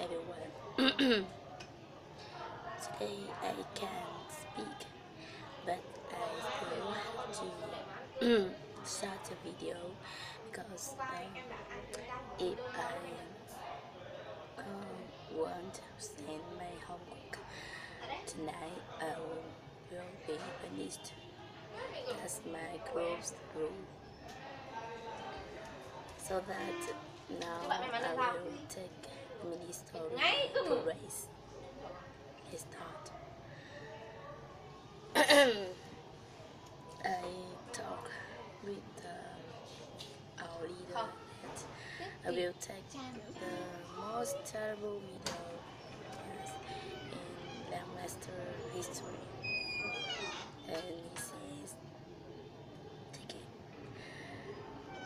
everyone. Today I can't speak, but I still have to start a video because if I want to send my homework tonight, I will be finished. That's my group's rule. So that now I will take mini story to race. Let's start. I talk with our leader that I will take the most terrible video in Langmaster history, and he says, take it.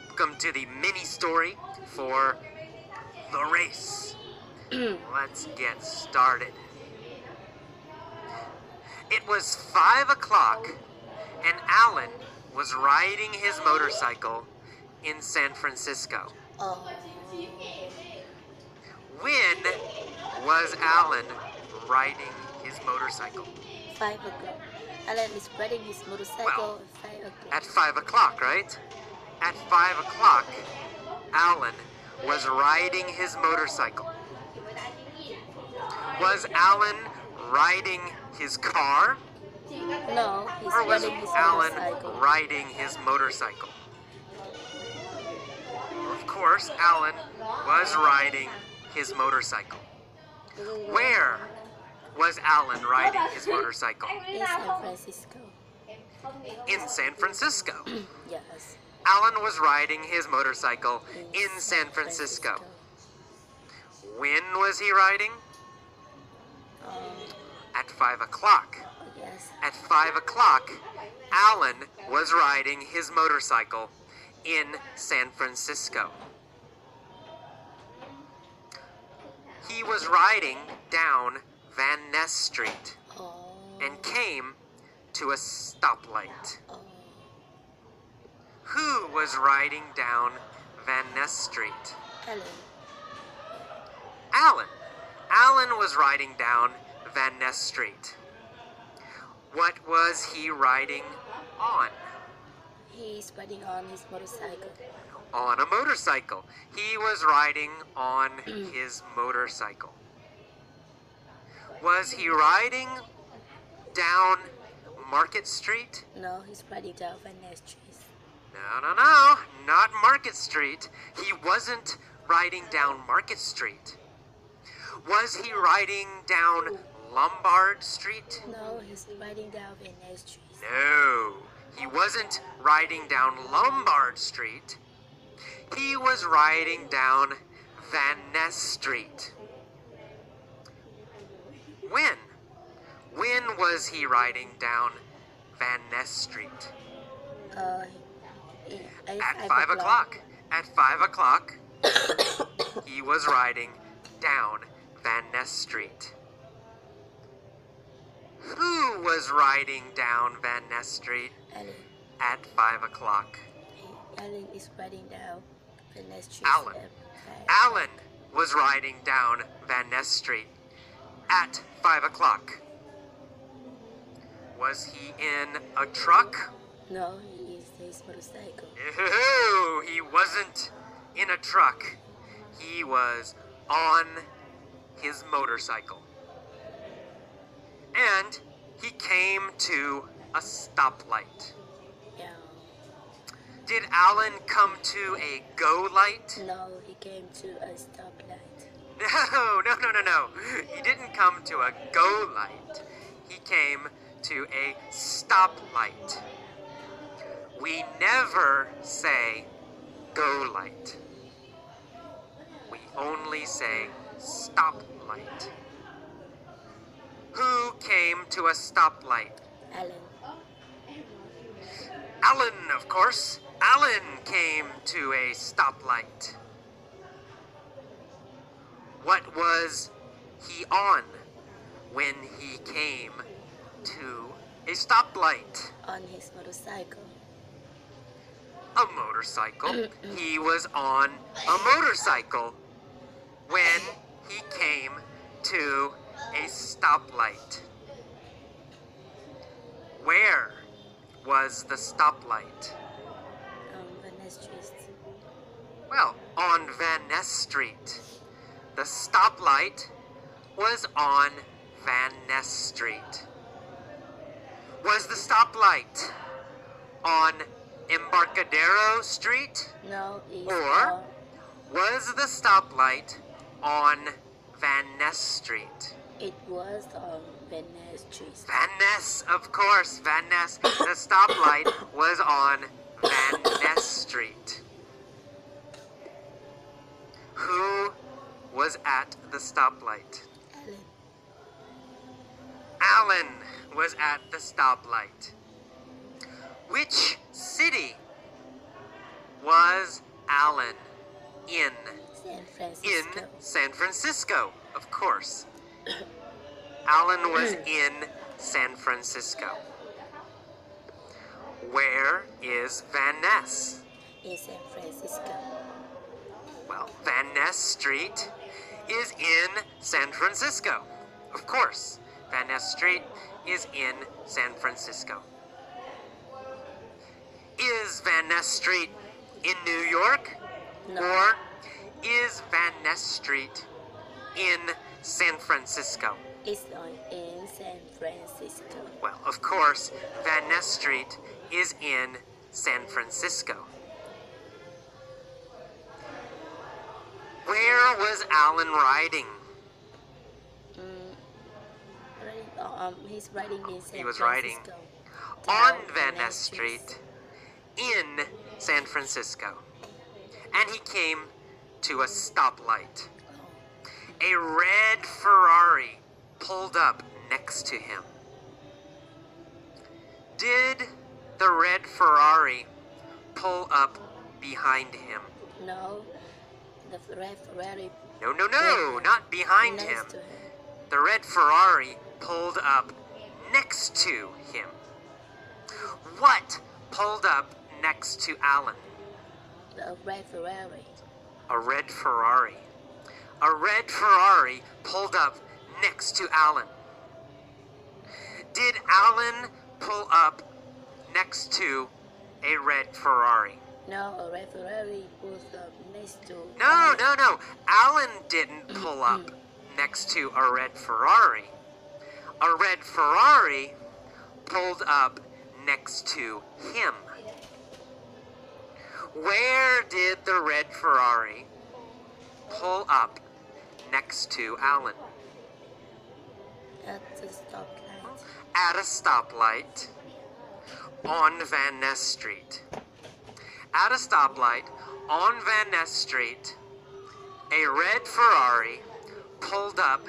Welcome to the mini story for the race. Let's get started. It was 5 o'clock and Alan was riding his motorcycle in San Francisco. When was Alan riding his motorcycle? 5 o'clock. Alan is riding his motorcycle at 5 o'clock. At 5 o'clock, right? At 5 o'clock, Alan was riding his motorcycle. Was Alan riding his car? No, he's Or was riding his Alan motorcycle. riding his motorcycle? Of course, Alan was riding his motorcycle. Where was Alan riding his motorcycle? In San Francisco. In San Francisco. Yes. Alan was riding his motorcycle in San Francisco. When was he riding? At 5 o'clock. Yes. At 5 o'clock, Alan was riding his motorcycle in San Francisco. He was riding down Van Ness Street and came to a stoplight. Who was riding down Van Ness Street? Alan. Alan. Alan was riding down Van Ness Street. What was he riding on? He's riding on his motorcycle. On a motorcycle. He was riding on his motorcycle. Was he riding down Market Street? No, he's riding down Van Ness Street. No, not Market Street. He wasn't riding down Market Street. Was he riding down Lombard Street? No, he's riding down Van Ness Street. No, he wasn't riding down Lombard Street. He was riding down Van Ness Street. When? When was he riding down Van Ness Street? At 5 o'clock. At 5 o'clock, he was riding down Van Ness Street. Who was riding down Van Ness Street Alan. at 5 o'clock? Alan is riding down Van Ness Street. Alan. Alan was riding down Van Ness Street at 5 o'clock. Was he in a truck? No, he is his motorcycle. No, he wasn't in a truck. He was on his motorcycle. And he came to a stoplight. Yeah. Did Alan come to a go light? No, he came to a stoplight. No. He didn't come to a go light. He came to a stoplight. We never say go light. We only say stoplight. Who came to a stoplight? Alan. Alan, of course. Alan came to a stoplight. What was he on when he came to a stoplight? On his motorcycle. A motorcycle. He was on a motorcycle when he came to a stoplight. Where was the stoplight? Van Ness Street. Well, on Van Ness Street. The stoplight was on Van Ness Street. Was the stoplight on Embarcadero Street? No, it's Or was the stoplight on Van Ness Street? it was on Van Ness Street. Van Ness, of course, Van Ness. The stoplight was on Van Ness Street. Who was at the stoplight? Alan. Alan was at the stoplight. Which city was Alan in? San In Francisco. San Francisco, of course. Alan was in San Francisco. Where is Van Ness? In San Francisco. Well, Van Ness Street is in San Francisco. Of course, Van Ness Street is in San Francisco. Is Van Ness Street in New York? No. Or is Van Ness Street in San Francisco? It's in San Francisco. Well, of course, Van Ness Street is in San Francisco. Where was Alan riding? He's riding in San He was Francisco. On Down Van Ness Street in San Francisco. And he came to a stoplight. Oh. A red Ferrari pulled up next to him. Did the red Ferrari pull up behind him? No, the red Ferrari No, not behind next him. to him. The red Ferrari pulled up next to him. What pulled up next to Alan? The red Ferrari. A red Ferrari. A red Ferrari pulled up next to Alan. Did Alan pull up next to a red Ferrari? No, a red Ferrari was next to. No. Alan didn't pull up next to a red Ferrari. A red Ferrari pulled up next to him. Where did the red Ferrari pull up next to Alan? At the stoplight. At a stoplight on Van Ness Street. At a stoplight on Van Ness Street, a red Ferrari pulled up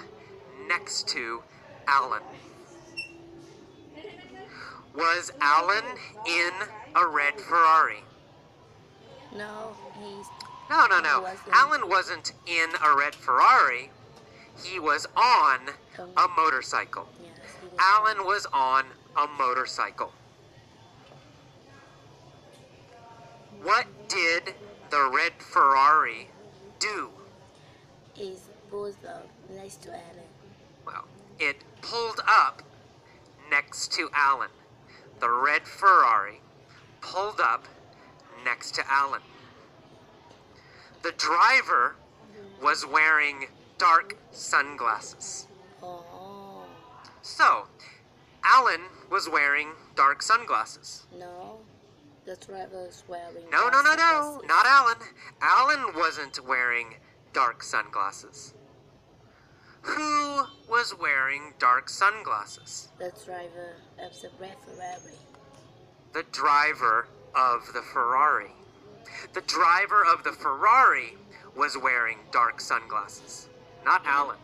next to Alan. Was Alan in a red Ferrari? No, he's. No. He wasn't. Alan wasn't in a red Ferrari. He was on a motorcycle. Yes, he was. Alan was on a motorcycle. What did the red Ferrari do? He's both next to Alan. Well, it pulled up next to Alan. The red Ferrari pulled up next to Alan. The driver was wearing dark sunglasses. Oh, So, Alan was wearing dark sunglasses. no. The driver's wearing. No, sunglasses. not Alan. Alan wasn't wearing dark sunglasses. Who was wearing dark sunglasses? The driver of the red Ferrari. The driver of the Ferrari. The driver of the Ferrari was wearing dark sunglasses, not Alan.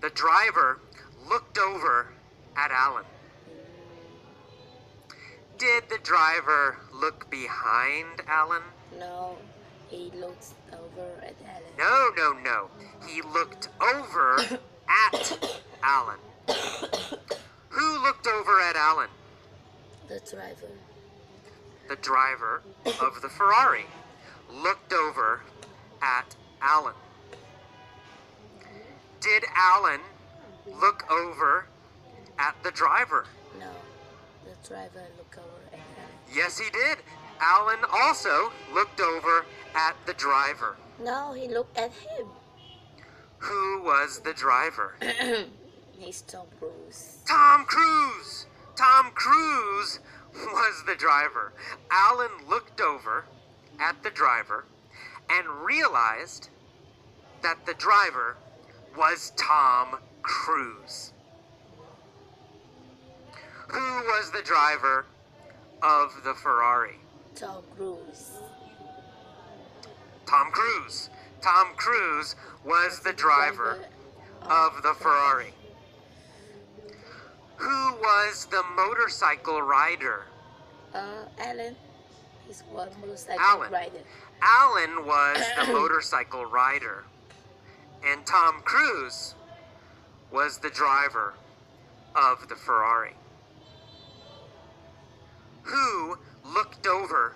The driver looked over at Alan. Did the driver look behind Alan? No, he looks over at Alan. No. He looked over at Alan. Who looked over at Alan? The driver. The driver of the Ferrari looked over at Alan. Did Alan look over at the driver? No, the driver looked over at Alan. Yes, he did. Alan also looked over at the driver. No, he looked at him. Who was the driver? He's Tom Cruise. Tom Cruise! Tom Cruise was the driver. Alan looked over at the driver and realized that the driver was Tom Cruise. Who was the driver of the Ferrari? Tom Cruise. Tom Cruise. Tom Cruise was the driver of the Ferrari. Who was the motorcycle rider? Alan. He's one motorcycle Alan. rider. Alan was the motorcycle rider. And Tom Cruise was the driver of the Ferrari. Who looked over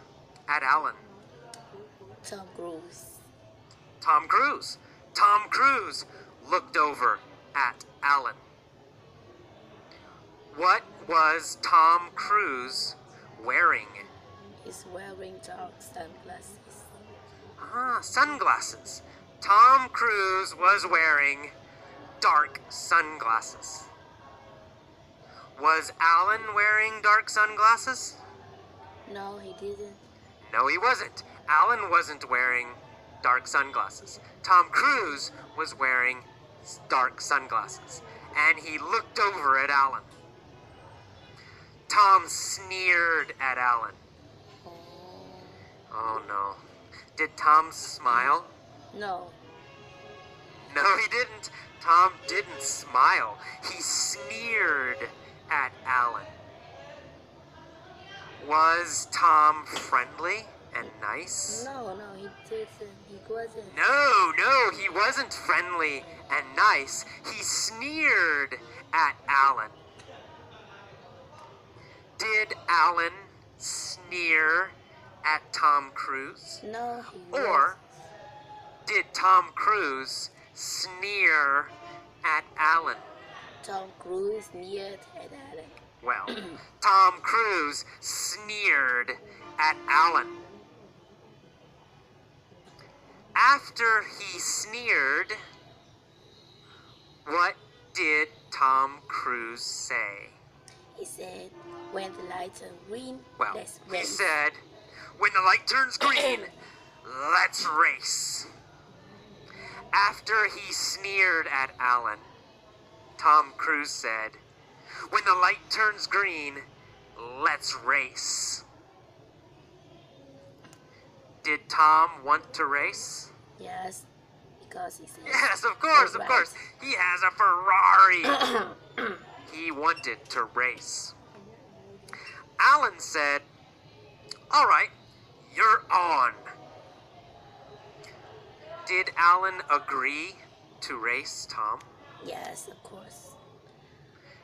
at Alan? Tom Cruise. Tom Cruise. Tom Cruise looked over at Alan. What was Tom Cruise wearing? He's wearing dark sunglasses. Sunglasses. Tom Cruise was wearing dark sunglasses. Was Alan wearing dark sunglasses? No, he didn't. No, he wasn't. Alan wasn't wearing dark sunglasses. Tom Cruise was wearing dark sunglasses. And he looked over at Alan. Tom sneered at Alan. Oh no. Did Tom smile? No. No, he didn't. Tom didn't smile. He sneered at Alan. Was Tom friendly and nice? No, he didn't. He wasn't. No, he wasn't friendly and nice. He sneered at Alan. Did Alan sneer at Tom Cruise? No, he Or did Tom Cruise sneer at Alan? Tom Cruise sneered at Alan. Well, Tom Cruise sneered at Alan. After he sneered, what did Tom Cruise say? He said, when the lights are green, Well, let's he race. said, when the light turns green, let's race. After he sneered at Alan, Tom Cruise said, when the light turns green, let's race. Did Tom want to race? Yes, because he said. Yes, of course, Alright. of course. He has a Ferrari. He wanted to race. Alan said, all right, you're on. Did Alan agree to race Tom? Yes, of course.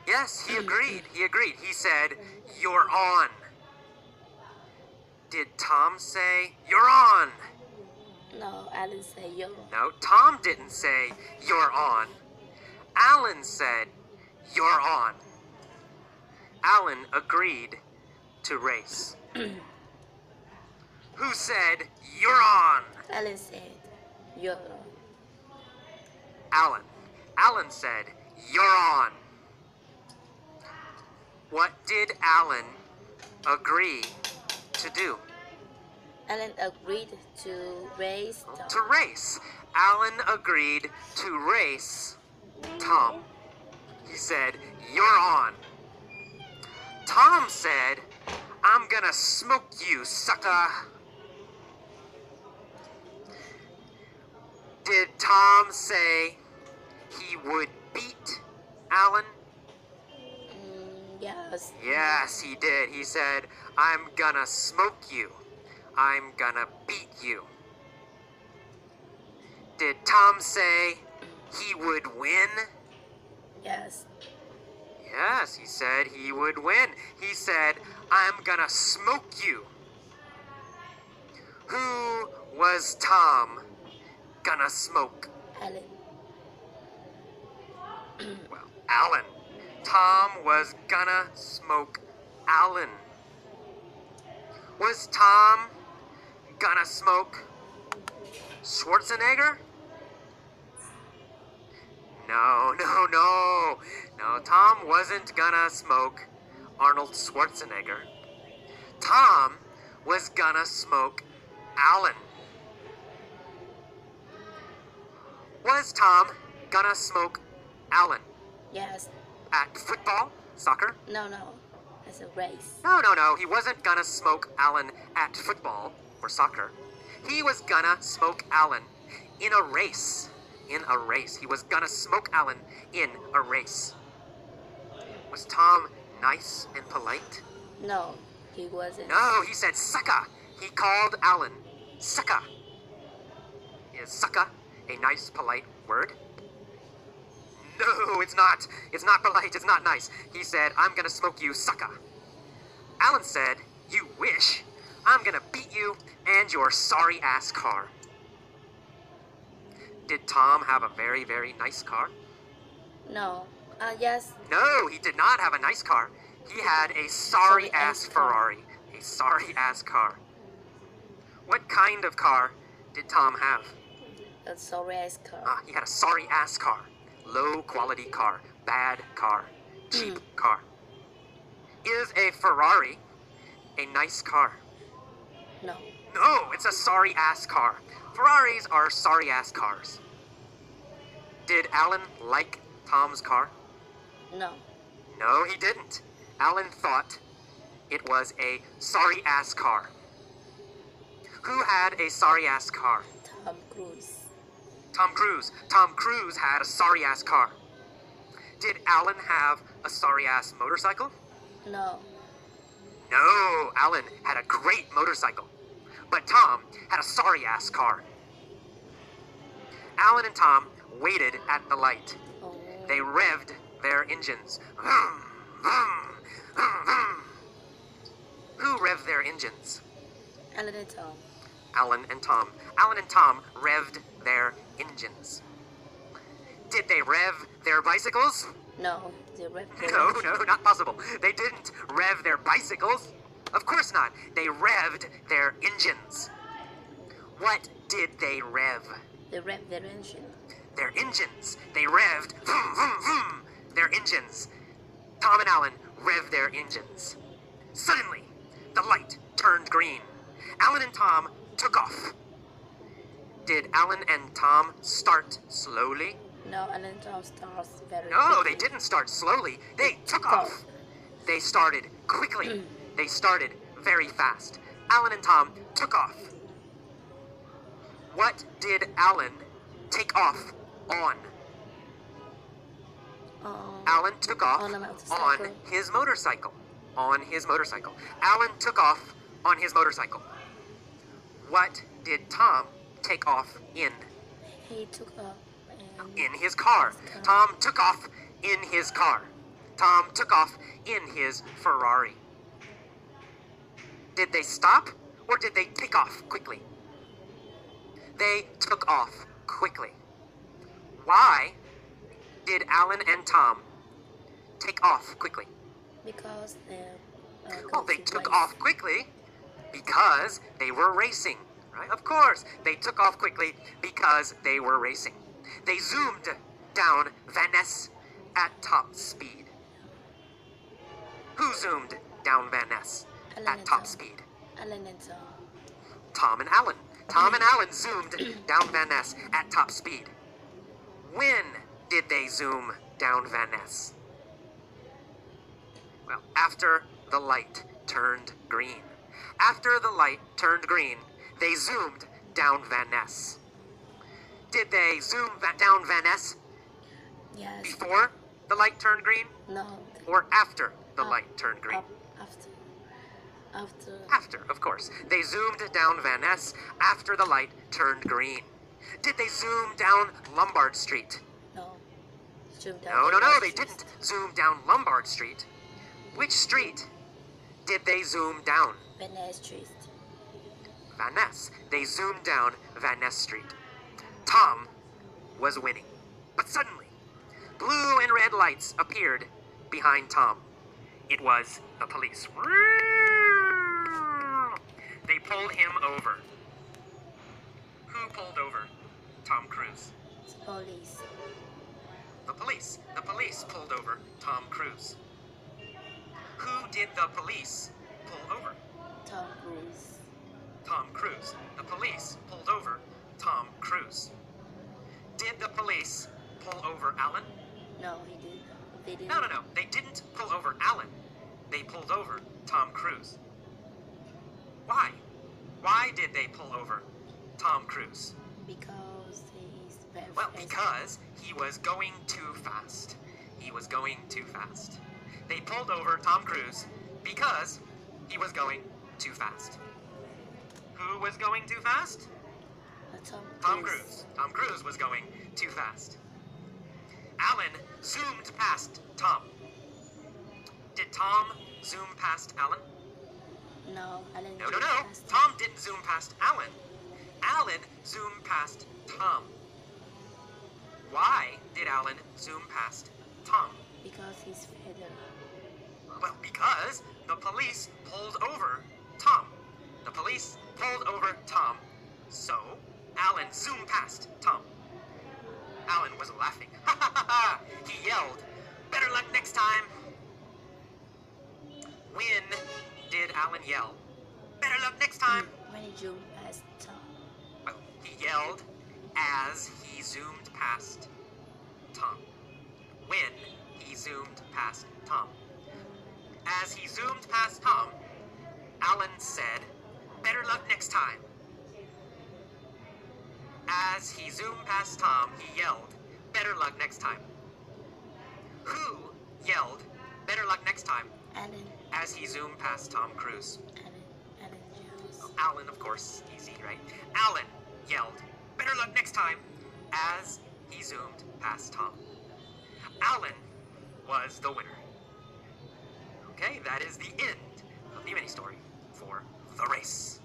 Yes, he agreed. He agreed. He said, you're on. Did Tom say, you're on? No, Alan said you're on. No, Tom didn't say, you're on. Alan said, you're on. Alan agreed to race. Who said, you're on? Alan said you're on. Alan. Alan said, you're on. What did Alan agree to do? Alan agreed to race Tom. To race. Alan agreed to race Tom. He said, you're on. Tom said, I'm gonna smoke you, sucker. Did Tom say he would beat Alan? Yes. Yes, he did. He said, I'm gonna smoke you. I'm gonna beat you. Did Tom say he would win? Yes. Yes, he said he would win. He said, I'm gonna smoke you. Who was Tom gonna smoke? Alan. Well, Alan. Tom was gonna smoke Alan. Was Tom gonna smoke Schwarzenegger? No, no, no. No, Tom wasn't gonna smoke Arnold Schwarzenegger. Tom was gonna smoke Alan. Was Tom gonna smoke Alan? Yes. At football? Soccer? No, no. It's a race. No, no, no. He wasn't gonna smoke Alan at football or soccer. He was gonna smoke Alan in a race. In a race. He was gonna smoke Alan in a race. Was Tom nice and polite? No, he wasn't. No, he said sucker. He called Alan sucker. Is sucker a nice, polite word? No, it's not. It's not polite. It's not nice. He said, I'm gonna smoke you, sucker. Alan said, you wish. I'm gonna beat you and your sorry-ass car. Did Tom have a very, very nice car? No. Yes. No, he did not have a nice car. He had a sorry-ass Ferrari. A sorry-ass car. What kind of car did Tom have? A sorry-ass car. He had a sorry-ass car. Low-quality car. Bad car. Cheap car. Is a Ferrari a nice car? No. No, it's a sorry-ass car. Ferraris are sorry-ass cars. Did Alan like Tom's car? No. No, he didn't. Alan thought it was a sorry-ass car. Who had a sorry-ass car? Tom Cruise. Tom Cruise. Tom Cruise had a sorry-ass car. Did Alan have a sorry-ass motorcycle? No. No, Alan had a great motorcycle. But Tom had a sorry-ass car. Alan and Tom waited at the light. Oh. They revved their engines. Vroom, vroom, vroom, vroom. Who revved their engines? Alan and Tom. Alan and Tom. Alan and Tom revved their engines. Did they rev their bicycles? No. They revved their No, engine. no, not possible. They didn't rev their bicycles. Of course not. They revved their engines. What did they rev? They revved their engine. Their engines. They revved. Vroom, vroom, vroom. Their engines. Tom and Alan revved their engines. Suddenly, the light turned green. Alan and Tom took off. Did Alan and Tom start slowly? No, Alan and Tom starts very No, they quickly. didn't start slowly. They took off. They started quickly. They started very fast. Alan and Tom took off. What did Alan take off on? Alan took off on a on motorcycle. his motorcycle. On his motorcycle. Alan took off on his motorcycle. What did Tom take off in? He took off In his car. Tom took off in his car. Tom took off in his Ferrari. Did they stop or did they take off quickly? They took off quickly. Why did Alan and Tom take off quickly? because they're Well, they took off quickly because they were racing, right? Of course, they took off quickly because they were racing. They zoomed down Van Ness at top speed. Who zoomed down Van Ness Alan at and top Tom. speed? Alan and Tom. Tom and Alan. Tom and Alan zoomed down Van Ness at top speed. When did they zoom down Van Ness? Well, after the light turned green. After the light turned green, they zoomed down Van Ness. Did they zoom down Van Ness Yes. before the light turned green No. or after the light turned green? After. After. After, of course. They zoomed down Van Ness after the light turned green. Did they zoom down Lombard Street? No. Zoom down No, the no, no, left they street. didn't zoom down Lombard Street. Which street did they zoom down? Van Ness Street. Van Ness. They zoomed down Van Ness Street. Tom was winning. But suddenly, blue and red lights appeared behind Tom. It was the police. They pulled him over. Who pulled over Tom Cruise? Police. The police. The police pulled over Tom Cruise. Who did the police pull over? Tom Cruise. Tom Cruise. The police pulled over Tom Cruise. Did the police pull over Alan? No, he didn't. They didn't. No. They didn't pull over Alan. They pulled over Tom Cruise. Why? Why did they pull over Tom Cruise? Because he's very Well, fast. because he was going too fast. He was going too fast. They pulled over Tom Cruise because he was going too fast. Who was going too fast? Tom Cruise. Tom Cruise was going too fast. Alan zoomed past Tom. Did Tom zoom past Alan? No, I didn't. No. zoom past him. Tom didn't zoom past Alan. Alan zoomed past Tom. Why did Alan zoom past Tom? Because he's faster. Well, because the police pulled over Tom. The police pulled over Tom. So, Alan zoomed past Tom. Alan was laughing. Ha ha ha ha! He yelled, "Better luck next time!" When did Alan yell, "Better luck next time"? When he zoomed past Tom. Well, he yelled as he zoomed past Tom. When he zoomed past Tom. As he zoomed past Tom, Alan said, "Better luck next time." As he zoomed past Tom, he yelled, "Better luck next time." Who yelled, "Better luck next time," Alan. as he zoomed past Tom Cruise? Alan Jones. Alan, of course, easy, right? Alan yelled, "Better luck next time," as he zoomed past Tom. Alan was the winner. Okay, that is the end of the mini story for The Race.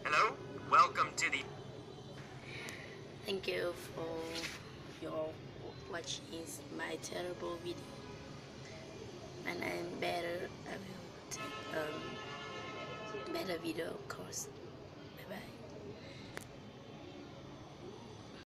Hello, welcome to the... Thank you for your watching my terrible video. And I will take better video of course.